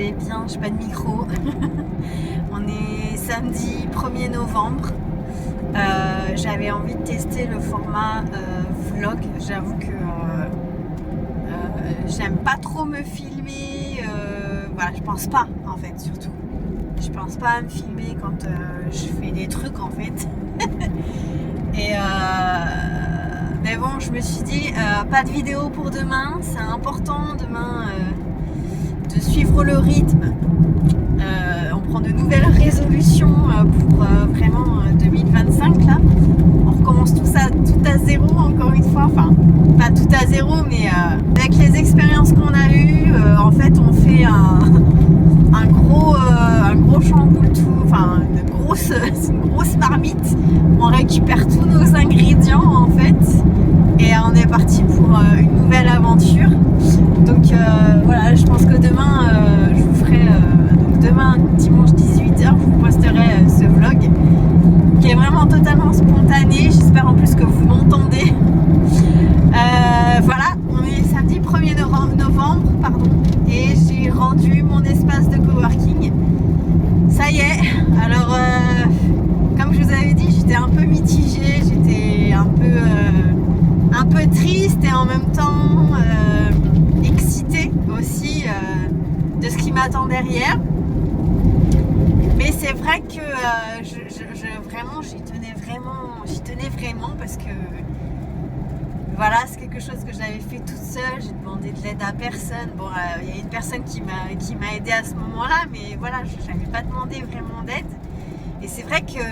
m'entendez bien, j'ai pas de micro. On est samedi 1er novembre. J'avais envie de tester le format vlog. J'avoue que j'aime pas trop me filmer. Voilà, je pense pas en fait, surtout. Je pense pas à me filmer quand je fais des trucs en fait. Mais bon, je me suis dit, pas de vidéo pour demain. C'est important demain de suivre le rythme. On prend de nouvelles résolutions pour vraiment 2025 là. On recommence tout à zéro encore une fois. Enfin, pas tout à zéro, mais avec les expériences qu'on a eues, en fait, on fait un gros chamboule tout. Enfin, c'est une grosse marmite. On récupère tous nos ingrédients en fait. Et on est parti pour une nouvelle aventure. Donc voilà, je pense que demain, je vous ferai. Donc demain, dimanche 18h, je vous posterai ce vlog qui est vraiment totalement spontané. J'espère en plus que vous m'entendez. Voilà, on est samedi 1er novembre, pardon, et j'ai rendu mon espace de coworking. Ça y est, alors comme je vous avais dit, j'étais un peu mitigée, j'étais un peu triste et en même temps excitée aussi de ce qui m'attend derrière. Mais c'est vrai que j'y tenais vraiment parce que voilà, c'est quelque chose que j'avais fait toute seule. J'ai demandé de l'aide à personne. Bon, il y a une personne qui m'a aidée à ce moment-là, mais voilà, je n'avais pas demandé vraiment d'aide. Et c'est vrai que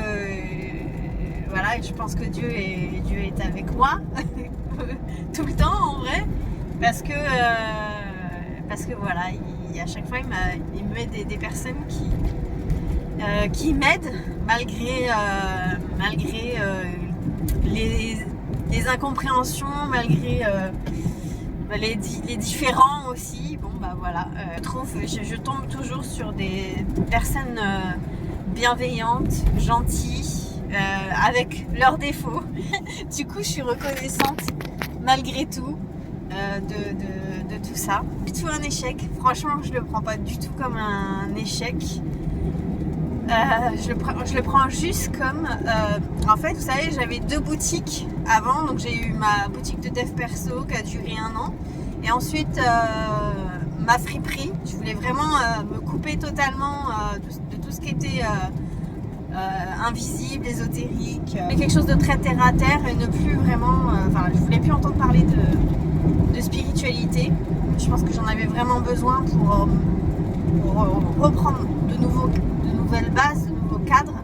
voilà, je pense que Dieu est avec moi tout le temps en vrai, parce que voilà, à chaque fois il me met des personnes qui m'aident malgré les incompréhensions, malgré les différends aussi. Bon bah voilà, je tombe toujours sur des personnes bienveillantes, gentilles, avec leurs défauts. Du coup je suis reconnaissante malgré tout de tout ça. Du tout un échec, franchement je le prends pas du tout comme un échec. Je le prends juste comme en fait, vous savez, j'avais 2 boutiques avant. Donc j'ai eu ma boutique de dev perso qui a duré 1 an, et ensuite ma friperie. Je voulais vraiment me couper totalement de tout ce qui était invisible, ésotérique, quelque chose de très terre à terre, et ne plus vraiment je voulais plus entendre parler de spiritualité. Je pense que j'en avais vraiment besoin pour reprendre de nouvelles bases, de nouveaux cadres,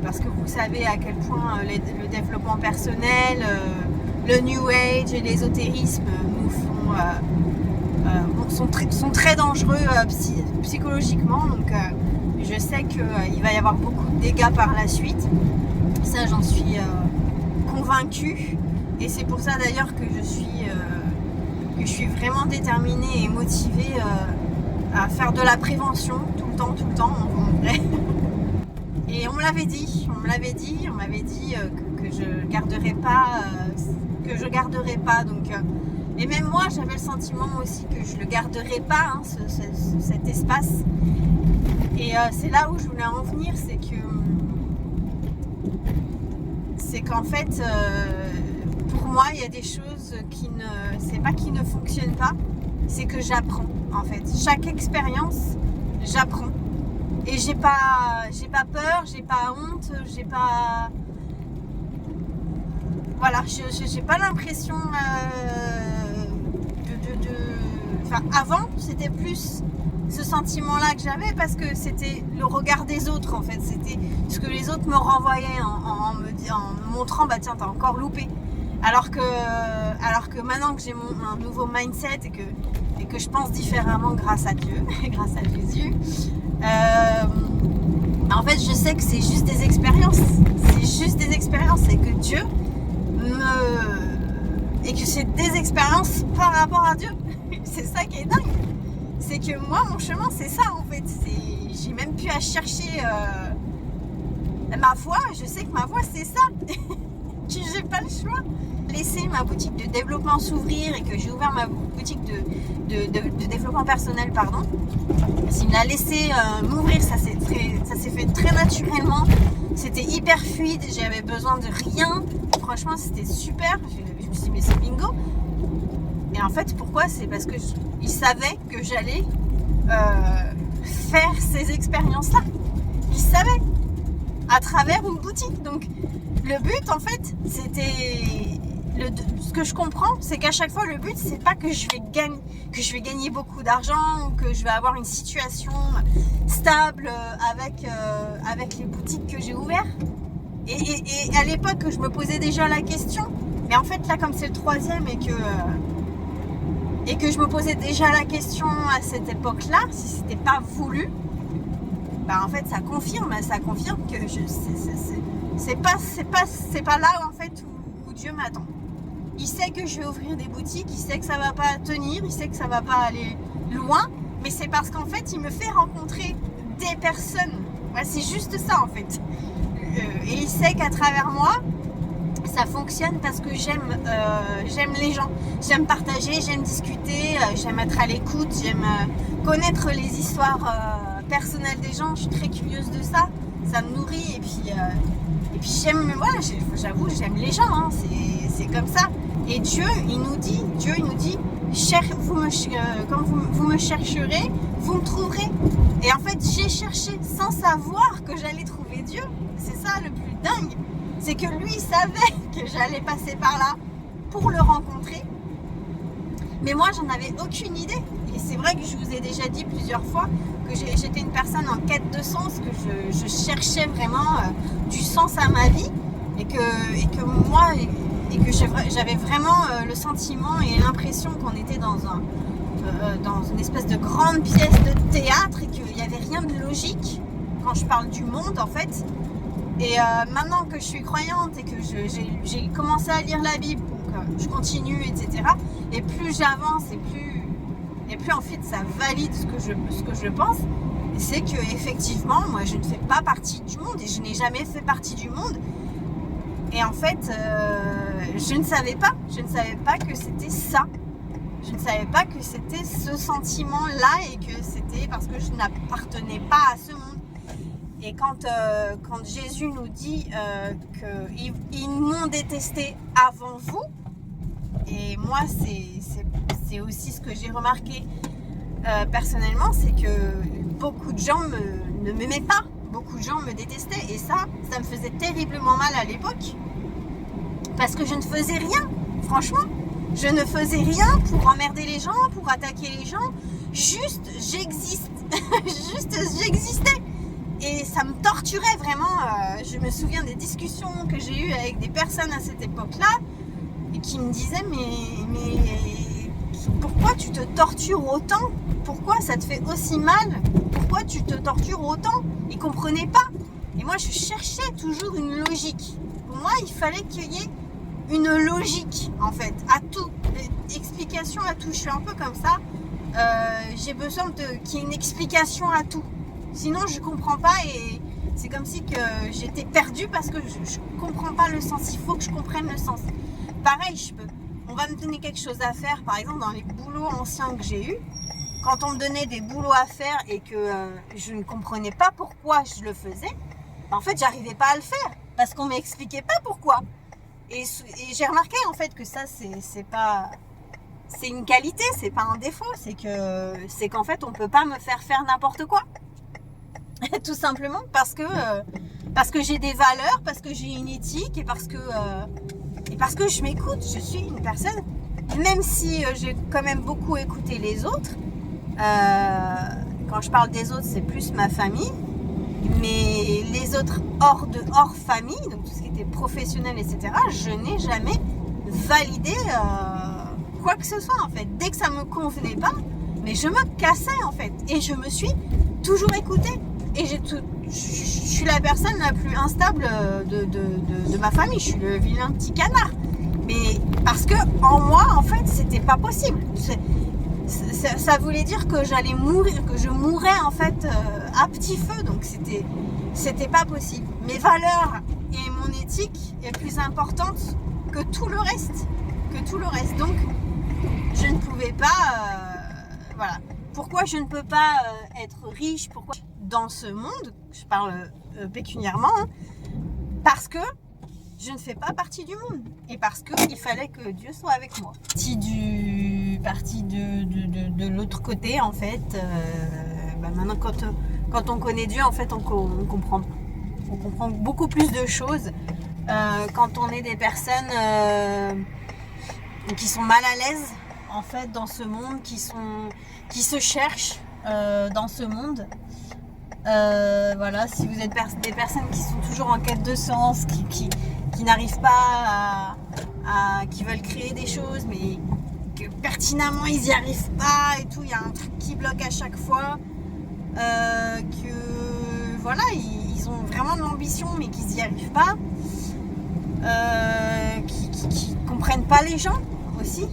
parce que vous savez à quel point le développement personnel, le New Age et l'ésotérisme sont très dangereux psychologiquement. Donc je sais qu'il va y avoir beaucoup de dégâts par la suite. Ça, j'en suis convaincue, et c'est pour ça d'ailleurs que je suis vraiment déterminée et motivée à faire de la prévention tout le temps en vrai. Et on me l'avait dit que je garderais pas, donc et même moi j'avais le sentiment aussi que je le garderais pas, hein, cet espace. Et c'est là où je voulais en venir, c'est qu'en fait pour moi il y a des choses c'est pas qui ne fonctionnent pas, c'est que j'apprends en fait. Chaque expérience, j'apprends. Et j'ai pas peur, j'ai pas honte, voilà, j'ai pas l'impression avant, c'était plus ce sentiment-là que j'avais, parce que c'était le regard des autres en fait. C'était ce que les autres me renvoyaient en me montrant, bah tiens, t'as encore loupé. Alors que maintenant que j'ai un nouveau mindset et que je pense différemment grâce à Dieu, grâce à Jésus, en fait je sais que c'est juste des expériences. Et que Dieu et que c'est des expériences par rapport à Dieu. C'est ça qui est dingue. C'est que moi, mon chemin, c'est ça en fait. J'ai même plus à chercher ma voie. Je sais que ma voie, c'est ça. j'ai pas le choix. Laisser ma boutique de développement s'ouvrir et que j'ai ouvert ma boutique de développement personnel, pardon. S'il me l'a laissé m'ouvrir, ça s'est fait très naturellement. C'était hyper fluide, j'avais besoin de rien. Franchement, c'était super. Je me suis dit, mais c'est bingo. Et en fait, pourquoi? C'est parce que il savait que j'allais faire ces expériences-là. Il savait, à travers une boutique. Donc, le but, en fait, c'était... ce que je comprends, c'est qu'à chaque fois, le but, c'est pas que je vais gagner beaucoup d'argent ou que je vais avoir une situation stable avec les boutiques que j'ai ouvertes. Et à l'époque, je me posais déjà la question. Mais en fait, là, comme c'est le 3e et que je me posais déjà la question à cette époque-là, si c'était pas voulu, bah en fait, ça confirme que c'est pas là en fait où Dieu m'attend. Il sait que je vais ouvrir des boutiques, il sait que ça va pas tenir, il sait que ça va pas aller loin, mais c'est parce qu'en fait, il me fait rencontrer des personnes. Ouais, c'est juste ça en fait. Et il sait qu'à travers moi, ça fonctionne parce que j'aime les gens. J'aime partager, j'aime discuter, j'aime être à l'écoute, j'aime connaître les histoires personnelles des gens. Je suis très curieuse de ça. Ça me nourrit et puis j'aime, voilà, j'avoue, j'aime les gens. Hein, c'est comme ça. Et Dieu, il nous dit, quand vous me chercherez, vous me trouverez. Et en fait, j'ai cherché sans savoir que j'allais trouver Dieu. C'est ça le plus dingue. C'est que lui savait que j'allais passer par là pour le rencontrer. Mais moi, j'en avais aucune idée. Et c'est vrai que je vous ai déjà dit plusieurs fois que j'étais une personne en quête de sens, que je cherchais vraiment du sens à ma vie. Et que moi, et que j'avais vraiment le sentiment et l'impression qu'on était dans une espèce de grande pièce de théâtre et qu'il n'y avait rien de logique quand je parle du monde, en fait. Et maintenant que je suis croyante et que j'ai commencé à lire la Bible, donc je continue, etc. Et plus j'avance et plus en fait ça valide ce que je pense, c'est que effectivement moi je ne fais pas partie du monde et je n'ai jamais fait partie du monde. Et en fait, je ne savais pas que c'était ça. Je ne savais pas que c'était ce sentiment-là et que c'était parce que je n'appartenais pas à ce monde. Et quand Jésus nous dit qu'ils m'ont détesté avant vous, et moi c'est aussi ce que j'ai remarqué personnellement, c'est que beaucoup de gens ne m'aimaient pas, beaucoup de gens me détestaient, et ça me faisait terriblement mal à l'époque, parce que je ne faisais rien, franchement, je ne faisais rien pour emmerder les gens, pour attaquer les gens, juste j'existe, juste j'existais. Et ça me torturait vraiment. Je me souviens des discussions que j'ai eues avec des personnes à cette époque-là et qui me disaient mais pourquoi tu te tortures autant? Pourquoi ça te fait aussi mal? Pourquoi tu te tortures autant? Ils ne comprenaient pas. Et moi, je cherchais toujours une logique. Pour moi, il fallait qu'il y ait une logique, en fait, à tout. Explication à tout. Je suis un peu comme ça. J'ai besoin qu'il y ait une explication à tout. Sinon, je comprends pas et c'est comme si que j'étais perdue parce que je comprends pas le sens. Il faut que je comprenne le sens. Pareil, on va me donner quelque chose à faire. Par exemple, dans les boulots anciens que j'ai eus, quand on me donnait des boulots à faire et que je ne comprenais pas pourquoi je le faisais, en fait, j'arrivais pas à le faire parce qu'on m'expliquait pas pourquoi. Et j'ai remarqué en fait que ça, c'est une qualité, c'est pas un défaut. C'est qu'en fait, on peut pas me faire n'importe quoi. Tout simplement parce que j'ai des valeurs, parce que j'ai une éthique et parce que je m'écoute. Je suis une personne, même si j'ai quand même beaucoup écouté les autres. Quand je parle des autres, c'est plus ma famille, mais les autres hors famille, donc tout ce qui était professionnel, etc. Je n'ai jamais validé quoi que ce soit en fait. Dès que ça me convenait pas, mais je me cassais en fait et je me suis toujours écoutée. Et je suis la personne la plus instable de ma famille. Je suis le vilain petit canard. Mais parce que en moi, en fait, c'était pas possible. Ça voulait dire que j'allais mourir, que je mourrais en fait à petit feu. Donc c'était pas possible. Mes valeurs et mon éthique est plus importante que tout le reste. Donc, je ne pouvais pas... voilà. Pourquoi je ne peux pas être riche? Pourquoi dans ce monde, je parle pécuniairement, hein, parce que je ne fais pas partie du monde et parce qu'il fallait que Dieu soit avec moi. Partie de l'autre côté, en fait, maintenant quand on connaît Dieu, en fait, on comprend beaucoup plus de choses quand on est des personnes qui sont mal à l'aise, en fait, dans ce monde, qui se cherchent dans ce monde. Voilà, si vous êtes des personnes qui sont toujours en quête de sens, qui n'arrivent pas qui veulent créer des choses, mais que pertinemment ils n'y arrivent pas et tout, il y a un truc qui bloque à chaque fois, que voilà, ils ont vraiment de l'ambition mais qu'ils n'y arrivent pas, qui comprennent pas les gens aussi.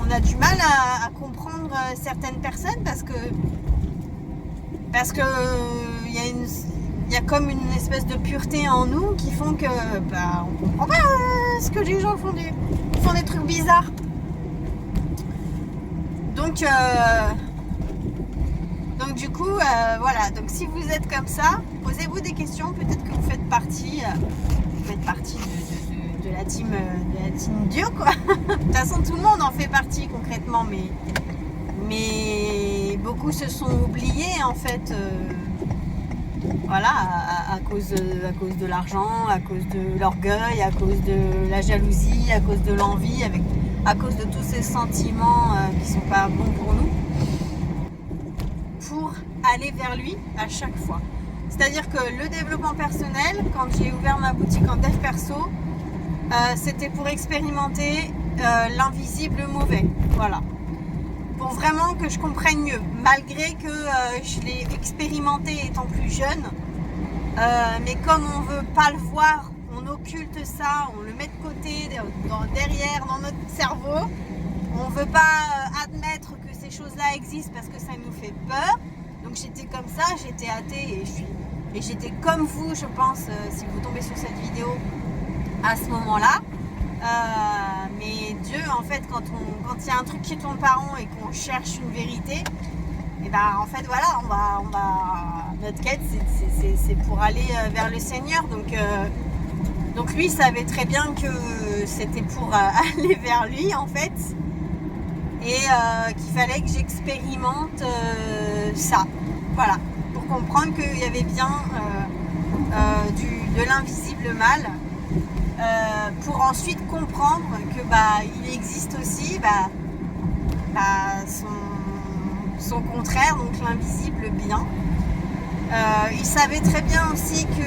On a du mal à comprendre certaines personnes parce que il y a comme une espèce de pureté en nous qui font que on comprend pas ce que les gens font des trucs bizarres. Donc du coup voilà, donc si vous êtes comme ça, posez-vous des questions, peut-être que vous faites partie de la team Dieu, quoi. De toute façon tout le monde en fait partie concrètement, mais beaucoup se sont oubliés en fait, voilà, à cause de l'argent, à cause de l'orgueil, à cause de la jalousie, à cause de l'envie, à cause de tous ces sentiments qui sont pas bons pour nous, pour aller vers lui à chaque fois. C'est-à-dire que le développement personnel, quand j'ai ouvert ma boutique en dev perso, c'était pour expérimenter l'invisible mauvais, voilà. Pour vraiment que je comprenne mieux, malgré que je l'ai expérimenté étant plus jeune, mais comme on veut pas le voir, on occulte ça, on le met de côté, derrière, dans notre cerveau, on veut pas admettre que ces choses-là existent parce que ça nous fait peur. Donc j'étais comme ça, j'étais athée et j'étais comme vous, je pense, si vous tombez sur cette vidéo à ce moment-là. Mais Dieu, en fait, quand il y a un truc qui tourne par rond et qu'on cherche une vérité, et ben en fait voilà, notre quête c'est pour aller vers le Seigneur. Donc lui savait très bien que c'était pour aller vers lui en fait, et qu'il fallait que j'expérimente ça, voilà, pour comprendre qu'il y avait bien de l'invisible mal. Pour ensuite comprendre que il existe aussi son contraire, donc l'invisible bien. Il savait très bien aussi que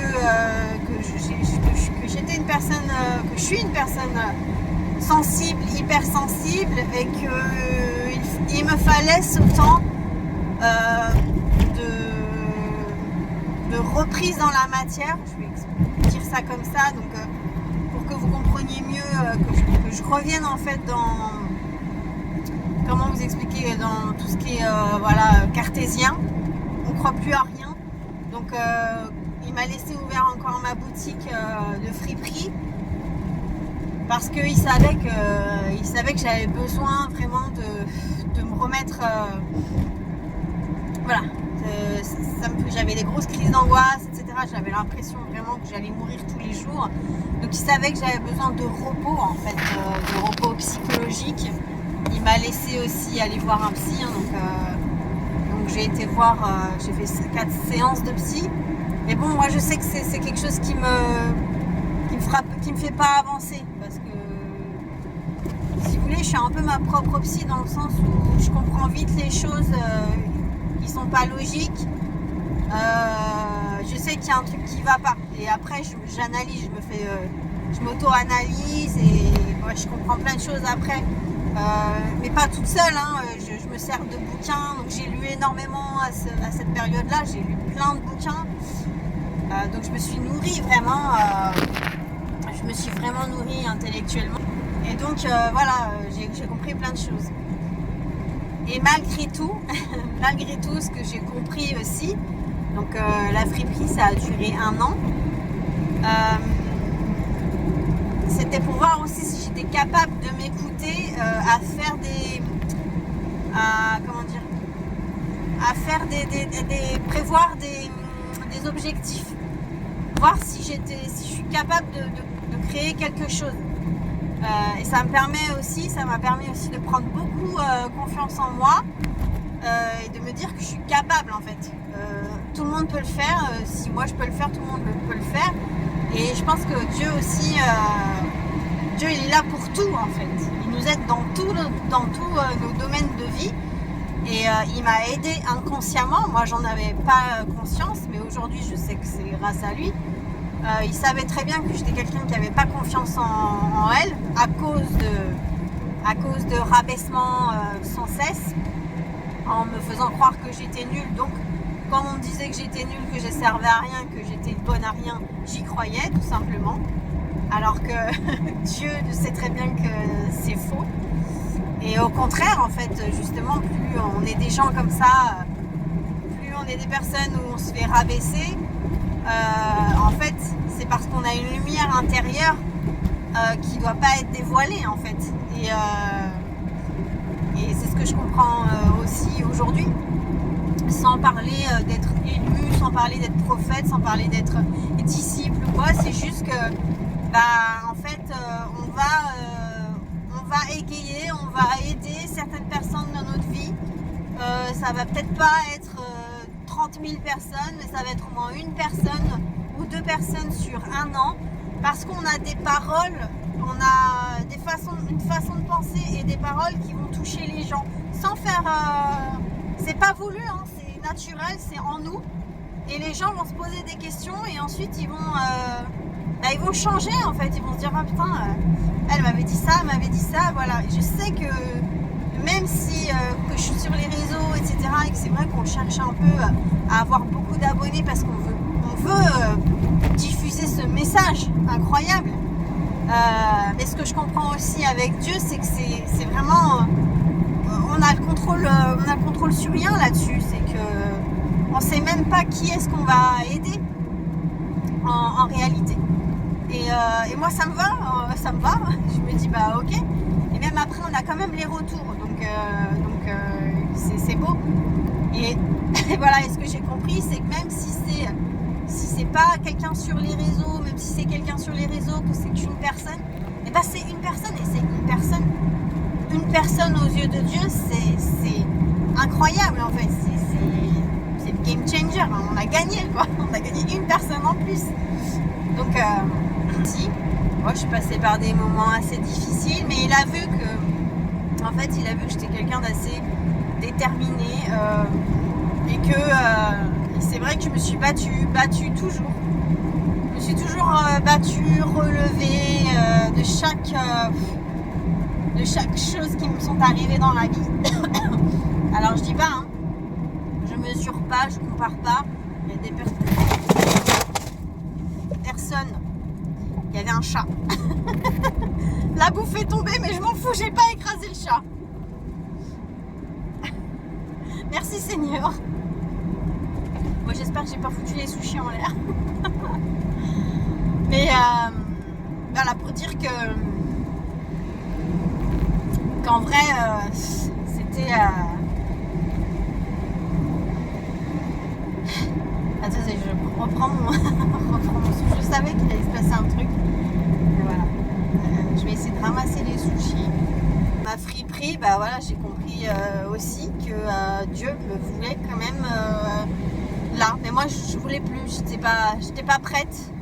j'étais une personne, que je suis une personne sensible, hypersensible, et qu'il me fallait ce temps de reprise dans la matière. Je vais dire ça comme ça, donc pour que vous compreniez mieux, que je revienne en fait dans, comment vous expliquer, dans tout ce qui est cartésien. On ne croit plus à rien. Donc il m'a laissé ouvert encore ma boutique de friperie parce qu'il savait que j'avais besoin vraiment de me remettre, voilà. J'avais des grosses crises d'angoisse, etc. J'avais l'impression vraiment que j'allais mourir tous les jours. Donc il savait que j'avais besoin de repos, en fait, de repos psychologique. Il m'a laissé aussi aller voir un psy, hein, donc j'ai été voir, j'ai fait 4 séances de psy. Mais bon, moi je sais que c'est quelque chose qui me fait pas avancer, parce que si vous voulez, je suis un peu ma propre psy dans le sens où je comprends vite les choses qui sont pas logiques. Je sais qu'il y a un truc qui va pas, et après j'analyse, je m'auto-analyse, et je comprends plein de choses après, mais pas toute seule, hein. Je me sers de bouquins, donc j'ai lu énormément à cette période-là, j'ai lu plein de bouquins, donc je me suis nourrie vraiment, nourrie intellectuellement, et donc voilà, j'ai compris plein de choses. Et malgré tout, ce que j'ai compris aussi, donc la friperie ça a duré 1 an, C'était pour voir aussi si j'étais capable de m'écouter à faire des... comment dire, à faire prévoir des objectifs, voir si je suis capable de créer quelque chose. Et ça m'a permis aussi de prendre beaucoup confiance en moi et de me dire que je suis capable en fait. Tout le monde peut le faire, si moi je peux le faire, tout le monde peut le faire. Et je pense que Dieu aussi, Dieu il est là pour tout en fait. Il nous aide dans tous nos domaines de vie. Et il m'a aidé inconsciemment. Moi j'en avais pas conscience, mais aujourd'hui je sais que c'est grâce à lui. Il savait très bien que j'étais quelqu'un qui n'avait pas confiance en elle à cause de rabaissement sans cesse, en me faisant croire que j'étais nulle. Donc quand on me disait que j'étais nulle, que je servais à rien, que j'étais bonne à rien, j'y croyais tout simplement. Alors que Dieu sait très bien que c'est faux. Et au contraire, en fait, justement, plus on est des gens comme ça, plus on est des personnes où on se fait rabaisser, en fait, c'est parce qu'on a une lumière intérieure qui ne doit pas être dévoilée, en fait. Et c'est ce que je comprends aussi aujourd'hui. Sans parler d'être élu, sans parler d'être prophète, sans parler d'être disciple ou quoi, c'est juste que, en fait, on va égayer, on va aider certaines personnes dans notre vie. Ça va peut-être pas être 30 000 personnes, mais ça va être au moins une personne ou deux personnes sur un an, parce qu'on a des paroles, on a une façon de penser et des paroles qui vont toucher les gens, sans faire... c'est pas voulu, hein, c'est naturel, c'est en nous. Et les gens vont se poser des questions et ensuite ils vont changer en fait. Ils vont se dire ah putain, elle m'avait dit ça, voilà. Et je sais que même si que je suis sur les réseaux, etc. et que c'est vrai qu'on cherche un peu à avoir beaucoup d'abonnés parce qu'on veut diffuser ce message incroyable. Mais ce que je comprends aussi avec Dieu, c'est que c'est vraiment... on a le contrôle sur rien là-dessus. C'est que on sait même pas qui est-ce qu'on va aider en réalité. Et moi ça me va. Je me dis bah ok. Et même après on a quand même les retours. Donc c'est beau. Et voilà. Et ce que j'ai compris, c'est que même si c'est pas quelqu'un sur les réseaux, même si c'est quelqu'un sur les réseaux, que c'est une personne, et ben c'est une personne et c'est une personne. Une personne aux yeux de Dieu, c'est incroyable en fait, c'est le game changer, on a gagné quoi, on a gagné une personne en plus. Donc si, moi je suis passée par des moments assez difficiles, mais il a vu que j'étais quelqu'un d'assez déterminé et que c'est vrai que je me suis battue toujours. Je me suis toujours battue, relevée de chaque chose qui me sont arrivées dans la vie. Alors je dis pas, hein, je mesure pas, je compare pas. Il y a des personnes. Il y avait un chat. La bouffe est tombée, mais je m'en fous, j'ai pas écrasé le chat. Merci Seigneur. Moi j'espère que j'ai pas foutu les sushis en l'air. Mais voilà, pour dire qu'en vrai c'était attendez, je reprends mon souffle. Je savais qu'il allait se passer un truc, mais voilà, je vais essayer de ramasser les sushis. Ma friperie, bah voilà, j'ai compris aussi que Dieu me voulait quand même là, mais moi je voulais plus, j'étais pas prête,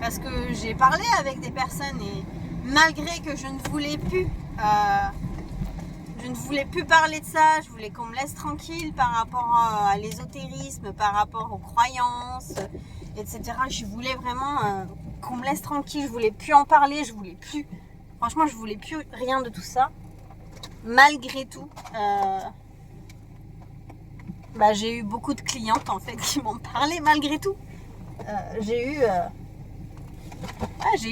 parce que j'ai parlé avec des personnes et malgré que je ne voulais plus parler de ça, je voulais qu'on me laisse tranquille par rapport à l'ésotérisme, par rapport aux croyances, etc. Je voulais vraiment qu'on me laisse tranquille, je voulais plus en parler, je voulais plus rien de tout ça. Malgré tout, j'ai eu beaucoup de clientes en fait qui m'ont parlé malgré tout. J'ai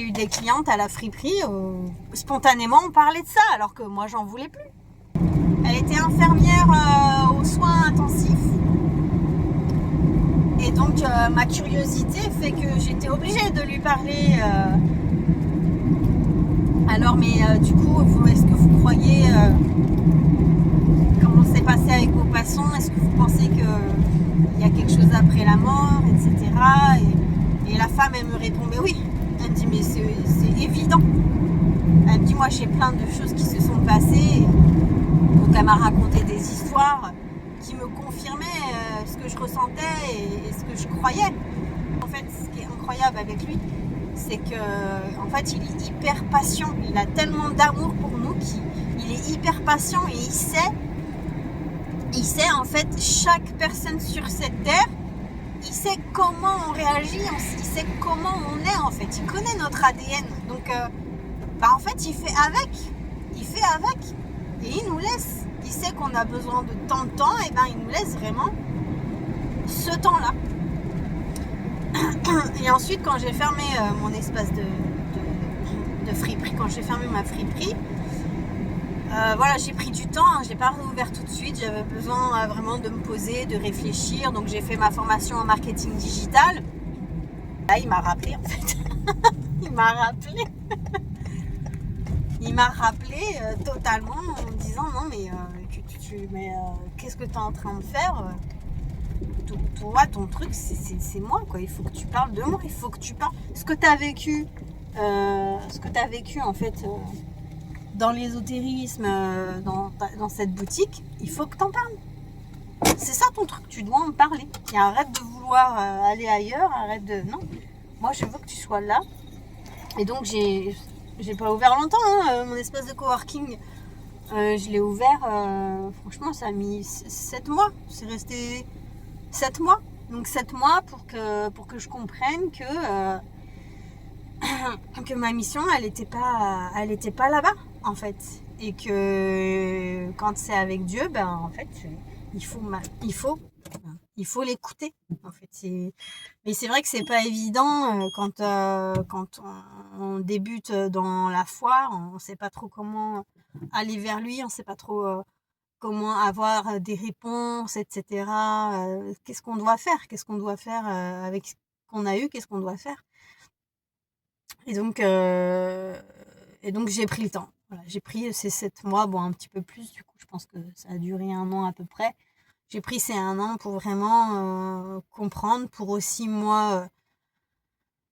eu des clientes à la friperie où spontanément on parlait de ça alors que moi j'en voulais plus. Elle était infirmière aux soins intensifs et donc ma curiosité fait que j'étais obligée de lui parler. Alors, mais du coup, est-ce que vous croyez comment c'est passé avec vos passants? Est-ce que vous pensez qu'il y a quelque chose après la mort, etc. Et la femme, elle me répond, mais oui. Elle me dit, mais c'est évident. Elle me dit, moi, j'ai plein de choses qui se sont passées. Donc, elle m'a raconté des histoires qui me confirmaient ce que je ressentais et ce que je croyais. En fait, ce qui est incroyable avec lui, c'est que en fait, il est hyper patient. Il a tellement d'amour pour nous qu'il est hyper patient et il sait en fait chaque personne sur cette terre. Il sait comment on réagit, il sait comment on est en fait. Il connaît notre ADN. Donc, en fait, il fait avec. Et il nous laisse. Il sait qu'on a besoin de tant de temps, et il nous laisse vraiment ce temps-là. Et ensuite, quand j'ai fermé mon espace de friperie, quand j'ai fermé ma friperie, voilà, j'ai pris du temps, hein, j'ai pas réouvert tout de suite, j'avais besoin vraiment de me poser, de réfléchir, donc j'ai fait ma formation en marketing digital. Là, il m'a rappelé en fait. Il m'a rappelé totalement en me disant non mais, qu'est-ce que tu es en train de faire toi, ton truc, c'est moi, quoi. Il faut que tu parles de moi, il faut que tu parles. Ce que tu as vécu en fait dans l'ésotérisme, dans cette boutique, il faut que tu en parles. C'est ça ton truc, tu dois en parler. Et arrête de vouloir aller ailleurs, non. Moi, je veux que tu sois là. Et donc, j'ai pas ouvert longtemps, hein, mon espace de coworking. Je l'ai ouvert, franchement, ça a mis 7 mois. C'est resté 7 mois. Donc 7 mois pour que je comprenne que ma mission, elle était pas là-bas, en fait. Et que quand c'est avec Dieu, en fait, il faut l'écouter, en fait. Mais c'est vrai que c'est pas évident quand on débute dans la foi, on sait pas trop comment aller vers lui, on sait pas trop comment avoir des réponses, etc. Qu'est-ce qu'on doit faire avec ce qu'on a eu, qu'est-ce qu'on doit faire. Et donc j'ai pris le temps. Voilà, j'ai pris ces 7 mois, bon un petit peu plus, du coup je pense que ça a duré 1 an à peu près. J'ai pris ces 1 an pour vraiment comprendre, pour aussi moi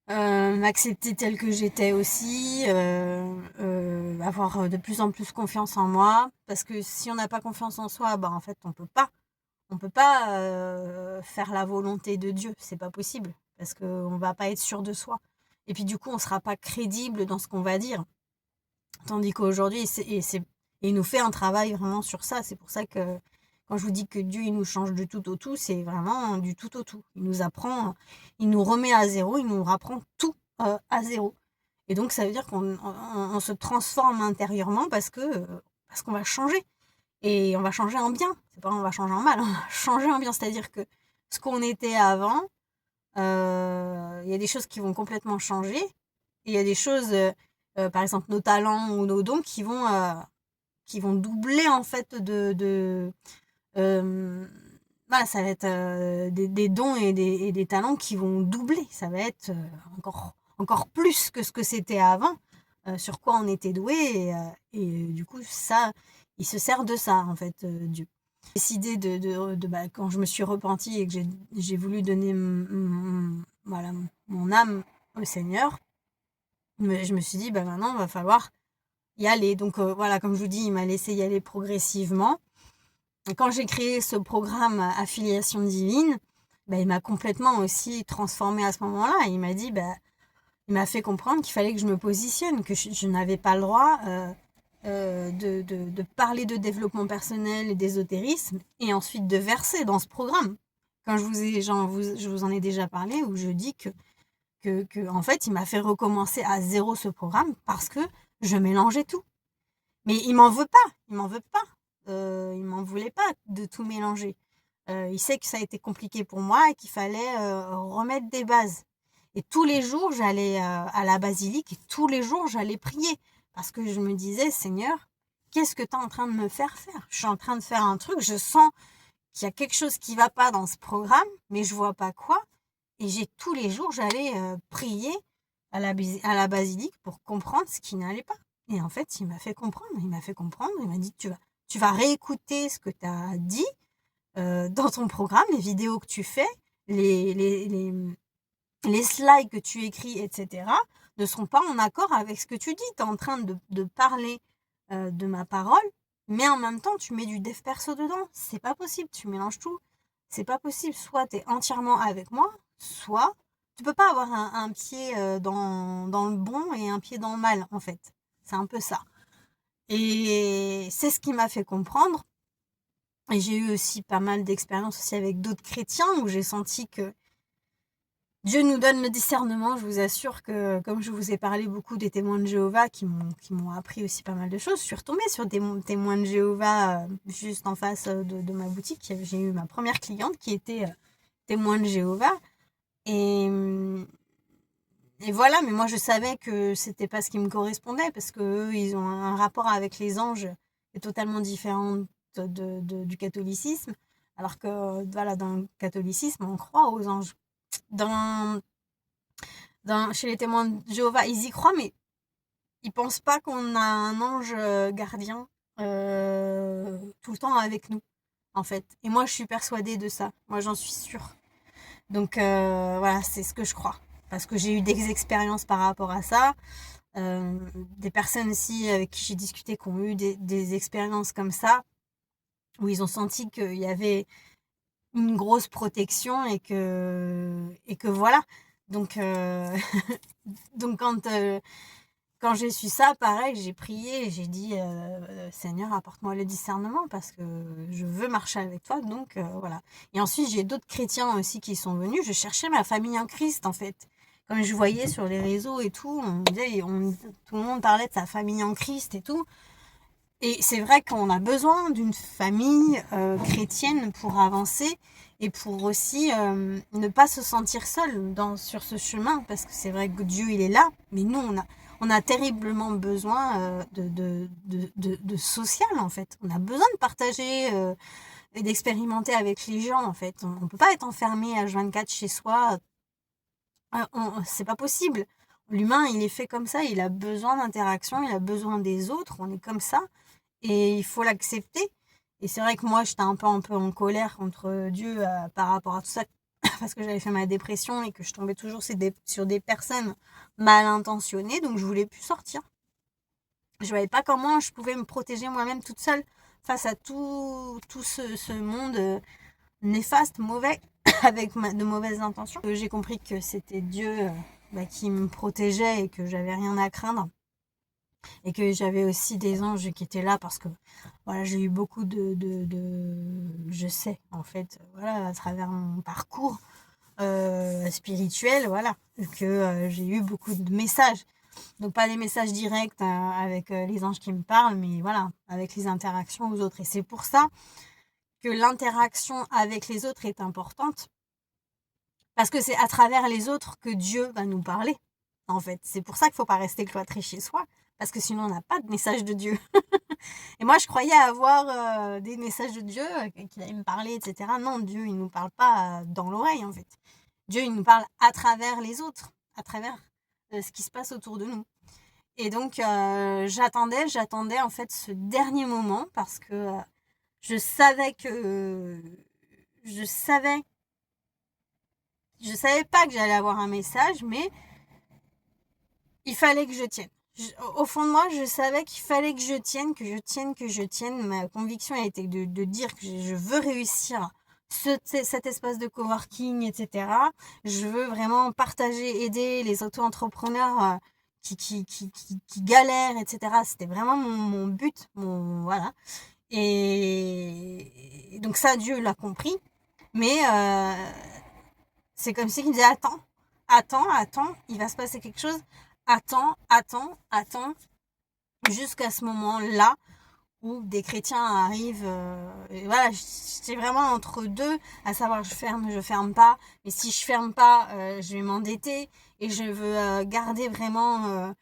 m'accepter telle que j'étais aussi, avoir de plus en plus confiance en moi, parce que si on n'a pas confiance en soi, en fait on peut pas faire la volonté de Dieu, c'est pas possible, parce qu'on va pas être sûr de soi. Et puis du coup on sera pas crédible dans ce qu'on va dire. Tandis qu'aujourd'hui, il nous fait un travail vraiment sur ça. C'est pour ça que quand je vous dis que Dieu il nous change du tout au tout, c'est vraiment du tout au tout. Il nous apprend, il nous remet à zéro, il nous rapprend tout à zéro. Et donc ça veut dire qu'on se transforme intérieurement parce qu'on va changer. Et on va changer en bien. C'est pas on va changer en mal, on va changer en bien. C'est-à-dire que ce qu'on était avant, il y a des choses qui vont complètement changer. Et il y a des choses, par exemple nos talents ou nos dons qui vont doubler en fait voilà, ça va être des dons et des talents qui vont doubler. Ça va être encore plus que ce que c'était avant, sur quoi on était doué. Et du coup, ça, il se sert de ça, en fait, Dieu. J'ai décidé quand je me suis repentie et que j'ai voulu donner mon âme au Seigneur, je me suis dit, maintenant, il va falloir y aller. Donc voilà, comme je vous dis, il m'a laissé y aller progressivement. Et quand j'ai créé ce programme Affiliation Divine, il m'a complètement aussi transformée à ce moment-là. Il m'a dit, il m'a fait comprendre qu'il fallait que je me positionne, que je n'avais pas le droit de parler de développement personnel et d'ésotérisme et ensuite de verser dans ce programme. Quand je vous en ai déjà parlé, où je dis que en fait, il m'a fait recommencer à zéro ce programme parce que je mélangeais tout. Mais il m'en veut pas. Il m'en voulait pas de tout mélanger. Il sait que ça a été compliqué pour moi et qu'il fallait remettre des bases. Et tous les jours, j'allais à la basilique et tous les jours, j'allais prier. Parce que je me disais, Seigneur, qu'est-ce que tu es en train de me faire faire? Je suis en train de faire un truc, je sens qu'il y a quelque chose qui va pas dans ce programme, mais je vois pas quoi. Et tous les jours, j'allais prier à la basilique pour comprendre ce qui n'allait pas. Et en fait, il m'a fait comprendre. Il m'a dit, tu vas réécouter ce que tu as dit dans ton programme, les vidéos que tu fais, les, les, les, les slides que tu écris, etc., ne sont pas en accord avec ce que tu dis. Tu es en train de parler de ma parole, mais en même temps, tu mets du dev perso dedans. C'est pas possible, tu mélanges tout. C'est pas possible. Soit tu es entièrement avec moi, soit tu peux pas avoir un pied dans le bon et un pied dans le mal, en fait. C'est un peu ça. Et c'est ce qui m'a fait comprendre. Et j'ai eu aussi pas mal d'expériences aussi avec d'autres chrétiens où j'ai senti que Dieu nous donne le discernement. Je vous assure que, comme je vous ai parlé beaucoup des témoins de Jéhovah qui m'ont appris aussi pas mal de choses, je suis retombée sur des témoins de Jéhovah juste en face de ma boutique. J'ai eu ma première cliente qui était témoin de Jéhovah. Et, et voilà, mais moi je savais que c'était pas ce qui me correspondait parce que eux, ils ont un rapport avec les anges qui est totalement différent du catholicisme. Alors que voilà, dans le catholicisme, on croit aux anges. Dans, chez les témoins de Jéhovah, ils y croient, mais ils pensent pas qu'on a un ange gardien tout le temps avec nous, en fait. Et moi, je suis persuadée de ça. Moi, j'en suis sûre. Donc voilà, c'est ce que je crois. Parce que j'ai eu des expériences par rapport à ça. Des personnes aussi avec qui j'ai discuté qui ont eu des expériences comme ça, où ils ont senti qu'il y avait une grosse protection et que voilà. Donc, donc quand j'ai su ça, pareil, j'ai prié et j'ai dit Seigneur, apporte-moi le discernement parce que je veux marcher avec toi. Donc voilà. Et ensuite, j'ai d'autres chrétiens aussi qui sont venus. Je cherchais ma famille en Christ en fait. Comme je voyais sur les réseaux et tout, tout le monde parlait de sa famille en Christ et tout. Et c'est vrai qu'on a besoin d'une famille chrétienne pour avancer et pour aussi ne pas se sentir seul sur ce chemin, parce que c'est vrai que Dieu il est là, mais nous on a terriblement besoin de social en fait. On a besoin de partager et d'expérimenter avec les gens en fait. On ne peut pas être enfermé H24 chez soi, c'est pas possible. L'humain il est fait comme ça, il a besoin d'interaction, il a besoin des autres, on est comme ça. Et il faut l'accepter. Et c'est vrai que moi, j'étais un peu en colère contre Dieu par rapport à tout ça, parce que j'avais fait ma dépression et que je tombais toujours sur des personnes mal intentionnées, donc je voulais plus sortir. Je voyais pas comment je pouvais me protéger moi-même toute seule face à tout ce monde néfaste, mauvais, avec de mauvaises intentions. J'ai compris que c'était Dieu qui me protégeait et que j'avais rien à craindre. Et que j'avais aussi des anges qui étaient là parce que voilà, j'ai eu beaucoup je sais en fait, voilà, à travers mon parcours spirituel, voilà, que j'ai eu beaucoup de messages. Donc pas des messages directs avec les anges qui me parlent, mais voilà, avec les interactions aux autres. Et c'est pour ça que l'interaction avec les autres est importante, parce que c'est à travers les autres que Dieu va nous parler, en fait. C'est pour ça qu'il ne faut pas rester cloîtré chez soi, parce que sinon on n'a pas de message de Dieu. Et moi, je croyais avoir des messages de Dieu, qu'il allait me parler, etc. Non, Dieu, il ne nous parle pas dans l'oreille, en fait. Dieu, il nous parle à travers les autres, à travers ce qui se passe autour de nous. Et donc, j'attendais en fait ce dernier moment, parce que je savais pas que j'allais avoir un message, mais il fallait que je tienne. Au fond de moi, je savais qu'il fallait que je tienne. Ma conviction a été de dire que je veux réussir cet espace de coworking, etc. Je veux vraiment partager, aider les auto-entrepreneurs qui galèrent, etc. C'était vraiment mon but, voilà. Et donc ça, Dieu l'a compris. Mais c'est comme s'il me disait attends, il va se passer quelque chose. Attends, jusqu'à ce moment-là où des chrétiens arrivent. Et voilà, j'étais vraiment entre deux, à savoir je ferme pas. Mais si je ferme pas, je vais m'endetter et je veux garder vraiment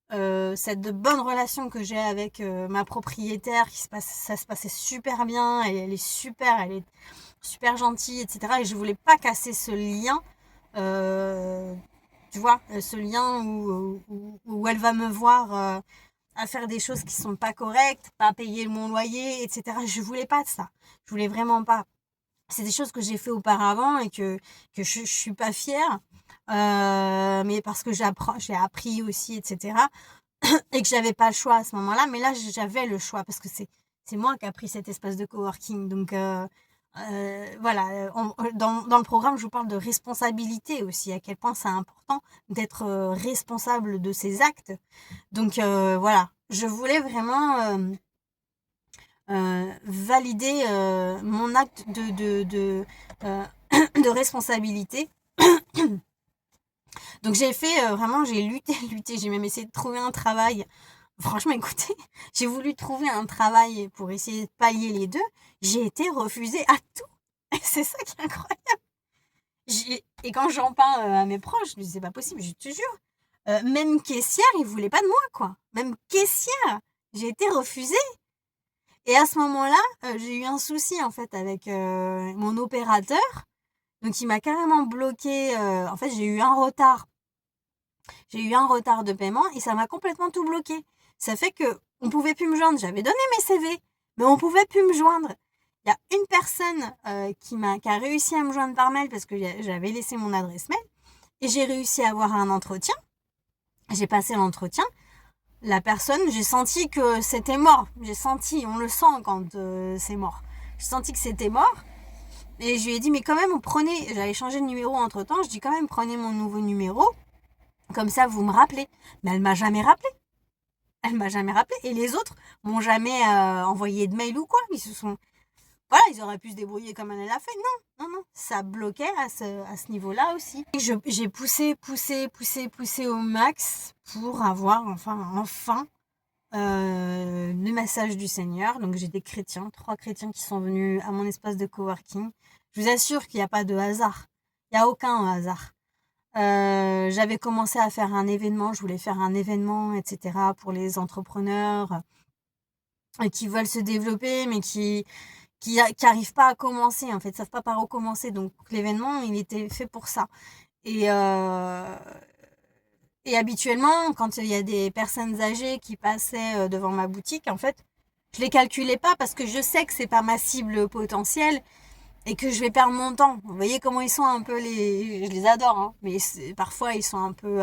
cette bonne relation que j'ai avec ma propriétaire. Ça se passait super bien, elle est super gentille, etc. Et je voulais pas casser ce lien tu vois, ce lien où elle va me voir à faire des choses qui sont pas correctes, pas payer mon loyer, etc. Je voulais pas de ça. Je voulais vraiment pas. C'est des choses que j'ai fait auparavant et que je suis pas fière. Mais parce que j'ai appris aussi, etc. Et que j'avais pas le choix à ce moment-là. Mais là, j'avais le choix parce que c'est moi qui a pris cet espace de coworking. Donc, voilà, dans le programme, je vous parle de responsabilité aussi, à quel point c'est important d'être responsable de ses actes. Donc, voilà, je voulais vraiment valider mon acte de responsabilité. Donc j'ai fait vraiment, j'ai lutté, j'ai même essayé de trouver un travail. Franchement, écoutez, j'ai voulu trouver un travail pour essayer de pallier les deux. J'ai été refusée à tout. C'est ça qui est incroyable. Et quand j'en parle à mes proches, je dis c'est pas possible, je te jure. Même caissière, ils voulaient pas de moi, quoi. Même caissière, j'ai été refusée. Et à ce moment-là, j'ai eu un souci en fait avec mon opérateur. Donc il m'a carrément bloqué. En fait, j'ai eu un retard. J'ai eu un retard de paiement et ça m'a complètement tout bloqué. Ça fait que on pouvait plus me joindre. J'avais donné mes CV, mais on pouvait plus me joindre. Il y a une personne qui a réussi à me joindre par mail parce que j'avais laissé mon adresse mail et j'ai réussi à avoir un entretien. J'ai passé l'entretien. La personne, j'ai senti que c'était mort. J'ai senti, on le sent quand c'est mort. J'ai senti que c'était mort. Et je lui ai dit, mais quand même, j'avais changé de numéro entre temps. Je dis quand même, prenez mon nouveau numéro. Comme ça, vous me rappelez. Mais elle m'a jamais rappelé. Elle m'a jamais rappelé. Et les autres m'ont jamais envoyé de mail ou quoi. Voilà, ils auraient pu se débrouiller comme elle l'a fait. Non. Ça bloquait à ce niveau-là aussi. Et j'ai poussé au max pour avoir enfin le message du Seigneur. Donc j'ai des chrétiens, 3 chrétiens qui sont venus à mon espace de coworking. Je vous assure qu'il n'y a pas de hasard. Il n'y a aucun hasard. J'avais commencé à faire un événement, je voulais faire un événement, etc. pour les entrepreneurs qui veulent se développer, mais qui arrivent pas à commencer, en fait, savent pas par où commencer. Donc l'événement, il était fait pour ça. Et habituellement, quand il y a des personnes âgées qui passaient devant ma boutique, en fait, je les calculais pas parce que je sais que c'est pas ma cible potentielle et que je vais perdre mon temps. Vous voyez comment ils sont un peu je les adore, hein, mais parfois ils sont un peu,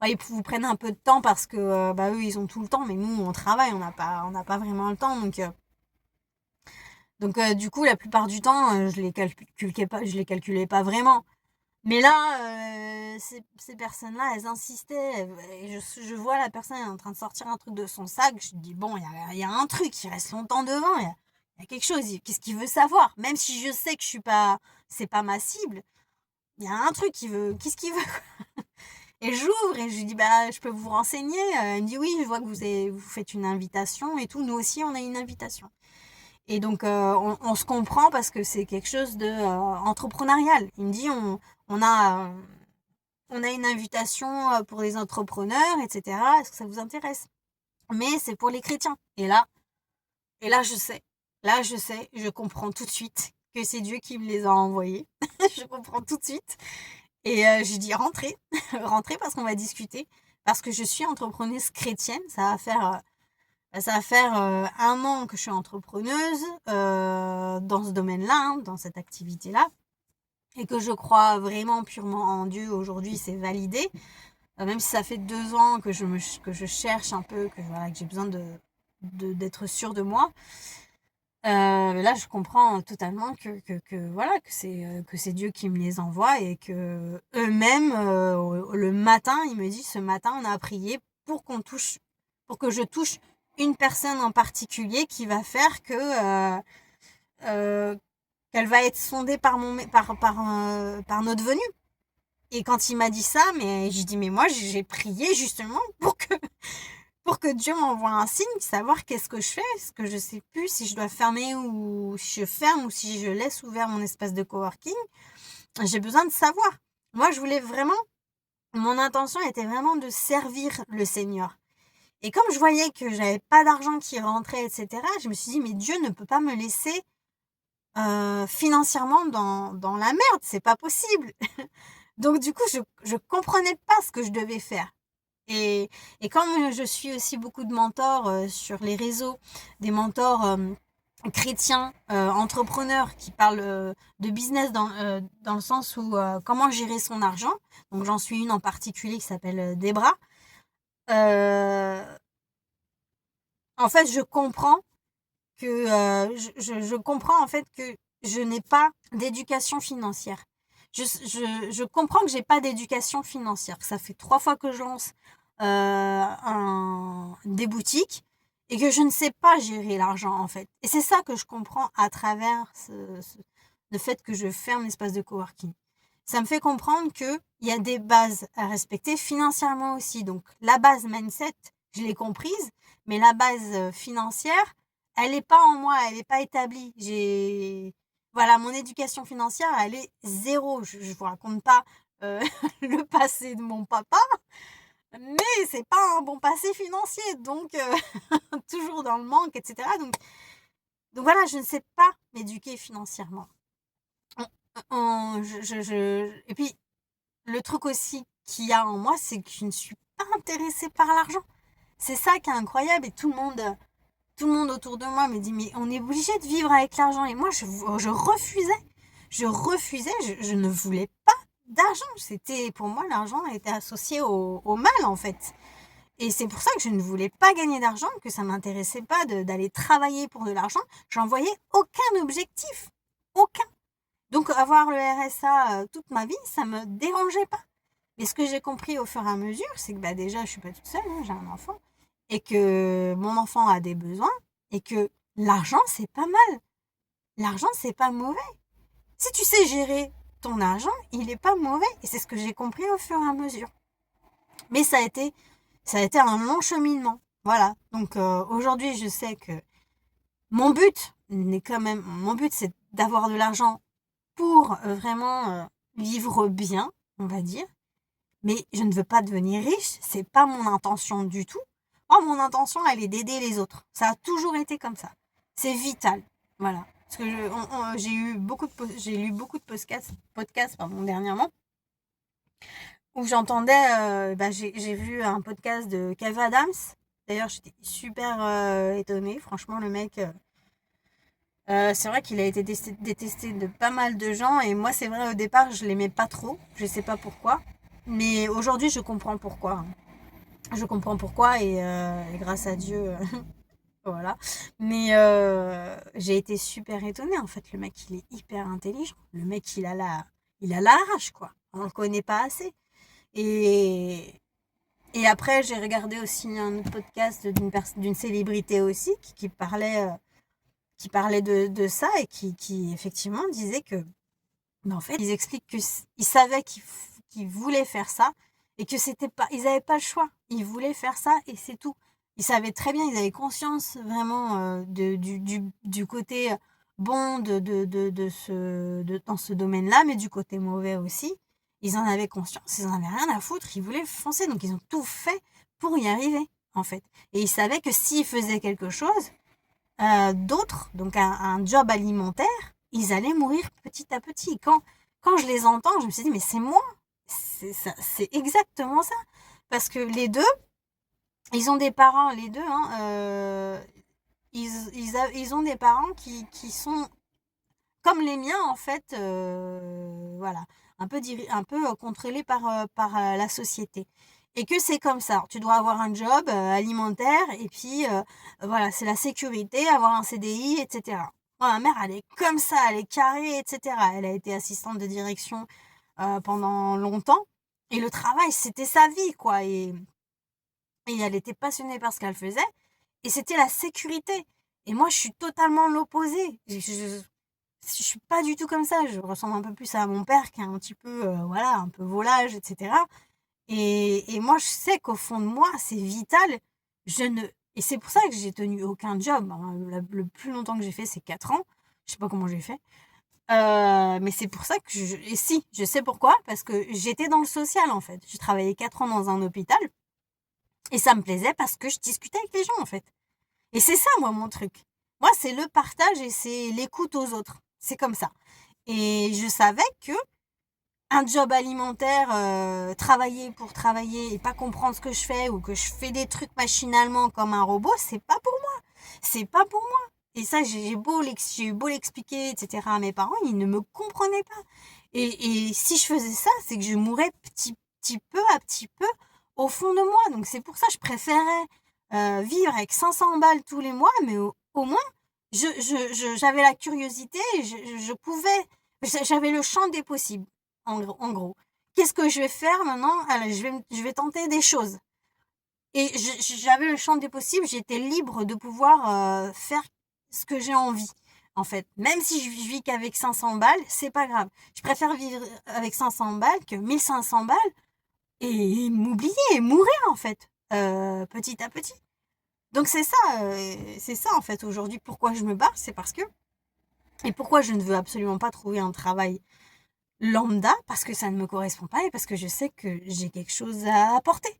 ils vous prennent un peu de temps parce que eux ils ont tout le temps, mais nous on travaille, on n'a pas vraiment le temps, donc du coup la plupart du temps je les calculais pas vraiment. Mais là, ces personnes-là, elles insistaient. Et je vois la personne elle est en train de sortir un truc de son sac. Je me dis, bon, il y a un truc, il reste longtemps devant. Il y a quelque chose. Qu'est-ce qu'il veut savoir? Même si je sais que c'est pas ma cible, il y a un truc qu'il veut. Qu'est-ce qu'il veut? Et j'ouvre et je lui dis, bah, je peux vous renseigner. Elle me dit, oui, je vois que vous faites une invitation et tout. Nous aussi, on a une invitation. Et donc, on se comprend parce que c'est quelque chose de entrepreneurial. Il me dit, on a une invitation pour les entrepreneurs, etc. Est-ce que ça vous intéresse? Mais c'est pour les chrétiens. Et là, je sais. Là, je comprends tout de suite que c'est Dieu qui me les a envoyés. Je comprends tout de suite. Et je dis, rentrez. Rentrez parce qu'on va discuter. Parce que je suis entrepreneuse chrétienne. Ça va faire 1 an que je suis entrepreneuse dans ce domaine-là, hein, dans cette activité-là. Et que je crois vraiment purement en Dieu. Aujourd'hui, c'est validé. Même si ça fait 2 ans que je cherche un peu, que j'ai besoin d'être sûre de moi. Là, je comprends totalement que c'est Dieu qui me les envoie et que eux-mêmes, le matin, il me dit, ce matin, on a prié pour que je touche une personne en particulier qui va faire que qu'elle va être sondée par notre venue. Et quand il m'a dit ça, mais j'ai dit, mais moi, j'ai prié justement pour que Dieu m'envoie un signe, savoir qu'est-ce que je fais, parce que je sais plus si je dois fermer ou si je ferme ou si je laisse ouvert mon espace de coworking. J'ai besoin de savoir. Moi, mon intention était vraiment de servir le Seigneur. Et comme je voyais que j'avais pas d'argent qui rentrait, etc., je me suis dit, mais Dieu ne peut pas me laisser financièrement dans la merde, c'est pas possible. Donc du coup, je comprenais pas ce que je devais faire. Et comme je suis aussi beaucoup de mentors sur les réseaux, des mentors chrétiens, entrepreneurs qui parlent de business dans le sens où comment gérer son argent. Donc j'en suis une en particulier qui s'appelle Debra. Euh, en fait, je comprends que je comprends en fait que je n'ai pas d'éducation financière. Je comprends que j'ai pas d'éducation financière. Ça fait 3 fois que je lance des boutiques et que je ne sais pas gérer l'argent en fait. Et c'est ça que je comprends à travers le fait que je fais un espace de coworking. Ça me fait comprendre qu'il y a des bases à respecter financièrement aussi. Donc la base mindset, je l'ai comprise, mais la base financière, elle n'est pas en moi, elle n'est pas établie. Voilà, mon éducation financière, elle est zéro. Je ne vous raconte pas le passé de mon papa, mais c'est pas un bon passé financier, donc toujours dans le manque, etc. Donc voilà, je ne sais pas m'éduquer financièrement. Et puis, le truc aussi qu'il y a en moi, c'est que je ne suis pas intéressée par l'argent. C'est ça qui est incroyable et tout le monde autour de moi me dit mais on est obligé de vivre avec l'argent. Et moi, je refusais. Je ne voulais pas d'argent. Pour moi, l'argent était associé au mal en fait. Et c'est pour ça que je ne voulais pas gagner d'argent, que ça m'intéressait pas d'aller travailler pour de l'argent. J'en voyais aucun objectif. Aucun. Donc avoir le RSA toute ma vie, ça me dérangeait pas. Mais ce que j'ai compris au fur et à mesure, c'est que déjà, je suis pas toute seule, hein, j'ai un enfant, et que mon enfant a des besoins, et que l'argent, c'est pas mal. L'argent, c'est pas mauvais. Si tu sais gérer ton argent, il est pas mauvais. Et c'est ce que j'ai compris au fur et à mesure. Mais ça a été un long cheminement. Voilà. Donc aujourd'hui, je sais que mon but, c'est d'avoir de l'argent pour vraiment vivre bien, on va dire. Mais je ne veux pas devenir riche, c'est pas mon intention du tout. Oh, mon intention, elle est d'aider les autres. Ça a toujours été comme ça. C'est vital. Voilà. Parce que j'ai lu beaucoup de podcasts dernièrement, où j'entendais, j'ai vu un podcast de Kev Adams. D'ailleurs, j'étais super étonnée. Franchement, le mec, c'est vrai qu'il a été détesté de pas mal de gens. Et moi, c'est vrai, au départ, je l'aimais pas trop. Je sais pas pourquoi. Mais aujourd'hui, je comprends pourquoi. Je comprends pourquoi et grâce à Dieu, voilà. Mais j'ai été super étonnée. En fait, le mec, il est hyper intelligent. Le mec, il a la rage, quoi. On le connaît pas assez. Et, et après, j'ai regardé aussi un autre podcast d'une célébrité aussi qui parlait de ça et qui effectivement disait que, en fait, ils expliquent qu'ils savaient qu'ils voulaient faire ça et que c'était pas, ils n'avaient pas le choix. Ils voulaient faire ça et c'est tout. Ils savaient très bien, ils avaient conscience vraiment du côté bon dans ce domaine-là, mais du côté mauvais aussi. Ils en avaient conscience, ils en avaient rien à foutre, ils voulaient foncer, donc ils ont tout fait pour y arriver, en fait. Et ils savaient que s'ils faisaient quelque chose d'autre, donc un job alimentaire, ils allaient mourir petit à petit. Quand je les entends, je me suis dit, mais c'est moi, c'est exactement ça. Parce que les deux, ils ont des parents, les deux, hein, ils ont des parents qui sont comme les miens, en fait, voilà, un peu contrôlés par la société. Et que c'est comme ça. Tu dois avoir un job alimentaire et puis voilà, c'est la sécurité, avoir un CDI, etc. Moi, ma mère, elle est comme ça, elle est carrée, etc. Elle a été assistante de direction pendant longtemps. Et le travail, c'était sa vie, quoi. Et elle était passionnée par ce qu'elle faisait. Et c'était la sécurité. Et moi, je suis totalement l'opposé. Je suis pas du tout comme ça. Je ressemble un peu plus à mon père qui est un petit peu, voilà, un peu volage, etc. Et moi, je sais qu'au fond de moi, c'est vital. Et c'est pour ça que j'ai tenu aucun job. Le plus longtemps que j'ai fait, c'est 4 ans. Je sais pas comment j'ai fait. Mais c'est pour ça que et si, je sais pourquoi. Parce que j'étais dans le social, en fait. J'ai travaillé 4 ans dans un hôpital. Et ça me plaisait parce que je discutais avec les gens, en fait. Et c'est ça, moi, mon truc. Moi, c'est le partage et c'est l'écoute aux autres. C'est comme ça. Et je savais que un job alimentaire, travailler pour travailler et pas comprendre ce que je fais, ou que je fais des trucs machinalement comme un robot, c'est pas pour moi. C'est pas pour moi. Et ça, j'ai eu beau l'expliquer, etc. à mes parents, ils ne me comprenaient pas. Et si je faisais ça, c'est que je mourrais petit peu au fond de moi. Donc c'est pour ça que je préférais vivre avec 500 balles tous les mois, mais au moins, j'avais la curiosité, et je pouvais, j'avais le champ des possibles, en gros. Qu'est-ce que je vais faire maintenant? Alors, je vais tenter des choses. Et j'avais le champ des possibles, j'étais libre de pouvoir faire ce que j'ai envie. En fait, même si je vis qu'avec 500 balles, c'est pas grave. Je préfère vivre avec 500 balles que 1500 balles et m'oublier et mourir, en fait, petit à petit. Donc c'est ça en fait aujourd'hui pourquoi je me bats, c'est parce que, et pourquoi je ne veux absolument pas trouver un travail lambda, parce que ça ne me correspond pas et parce que je sais que j'ai quelque chose à apporter.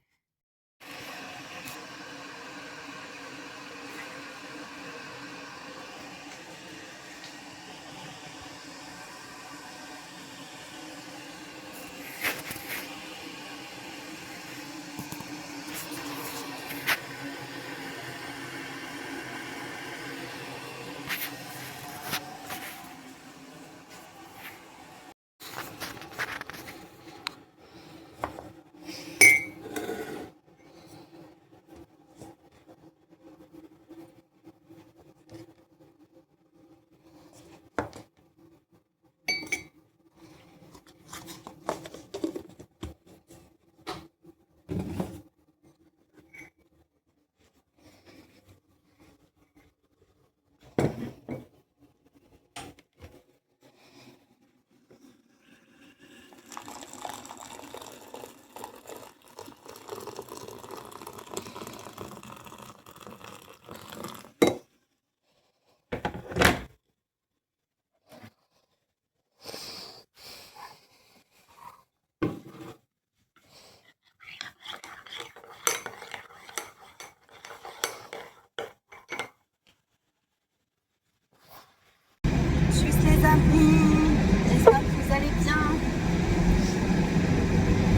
Juste les amis, j'espère que vous allez bien.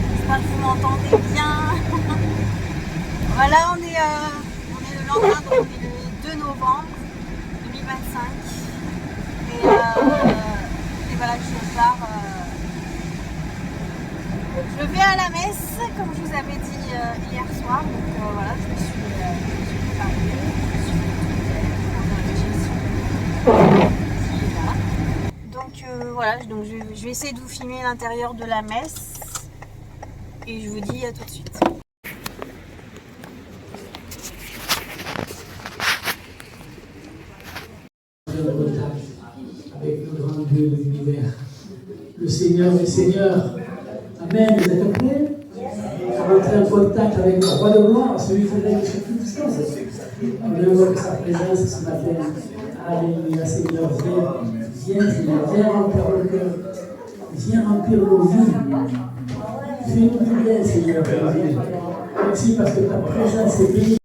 J'espère que vous m'entendez bien. Voilà, on est le lendemain, donc on est le 2 novembre 2025. Et voilà, je pars. Je vais à la messe, comme je vous avais dit hier soir. Donc voilà, je me suis préparée. Donc voilà, donc je vais essayer de vous filmer l'intérieur de la messe. Et je vous dis à tout de suite. Avec le grand Dieu de l'univers, le Seigneur des Seigneurs. Amen. Vous êtes prêts à rentrer en contact avec le roi de gloire, celui qui fait toutes choses. On invoque sa présence ce matin. Alléluia, Seigneur. Viens remplir le cœur. Viens remplir nos vies. Fais-nous du bien, Seigneur. Merci parce que ta présence est bénie.